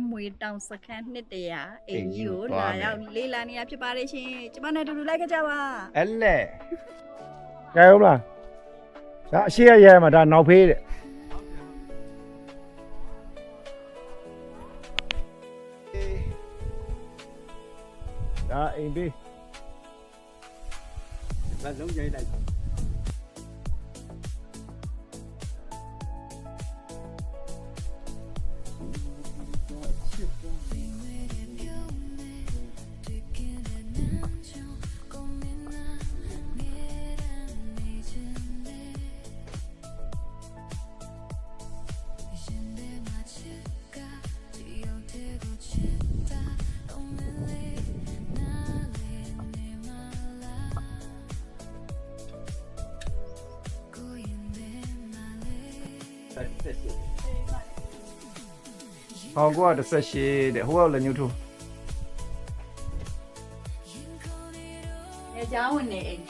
မွေတောင်စခန်းနှစ်တရာအိမ်ကြီးကိုလာရောက်လေးလာနေရဖြစ်ပါတယ်ရှင်ကျမနဲ့အတူတူလိုက်ကြပါ အဲ့လေ ကြိုက်ဟုတ်လားဒါအရှိရရမှာဒါနောက်ဖေးတဲ့ဒါအိမ်ဘေး ဘာလုံးကြိုက်လိုက် ဟောကော18တဲ့ဟိုကလည်းညှို့ထိုး ညချောင်းဝင်နေအိမ်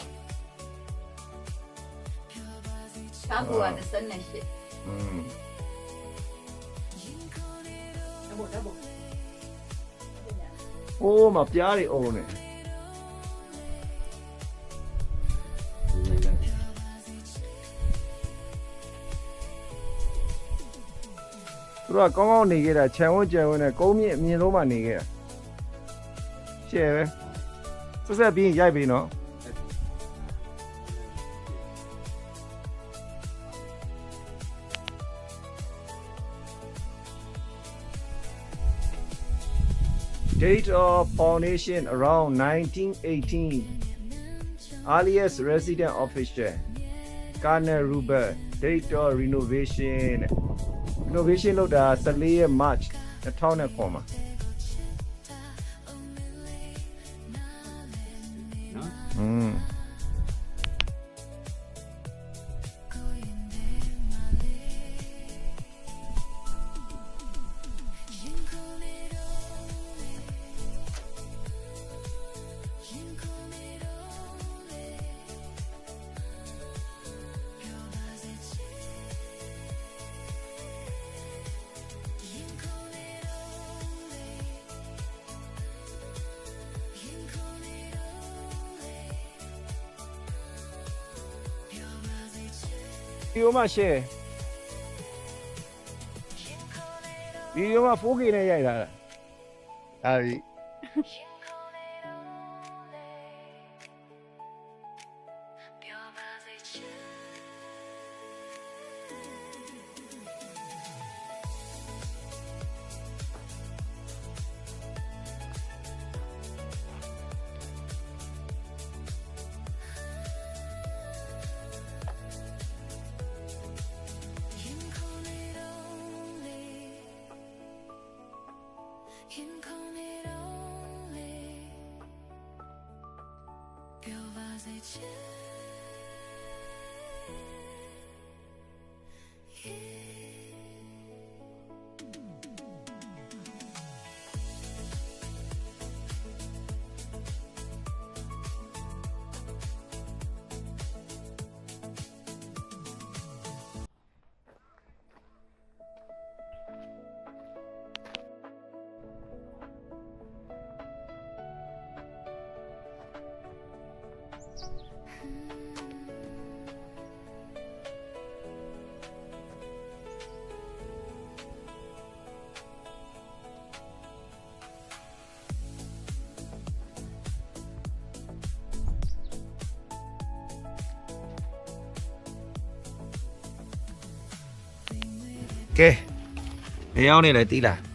ကားကူက28double ဟိုးမှာပြားတွေအုံးနေသူတို့ကကောင်းကောင်းနေခဲ့တာခြံဝန်းကြံဝန်းနဲ့ကုန်းမြင့်အမြင့်ဆုံးမှနေခဲ့တာရှယ်ပဲဆက်ပြီးရိုက်ပြီနော်Date of foundation around 1918 earliest resident official Garner Ruber date of renovation renovation လုပ်တာ14ရက် March 2009မှာ နော် ဗီဒီယိုမှာ share ဗီဒီယိုမှာ 4K နဲ့ရိုက်တာလား ဒါပြီ ကဲနေအောင်နေလဲတီးလား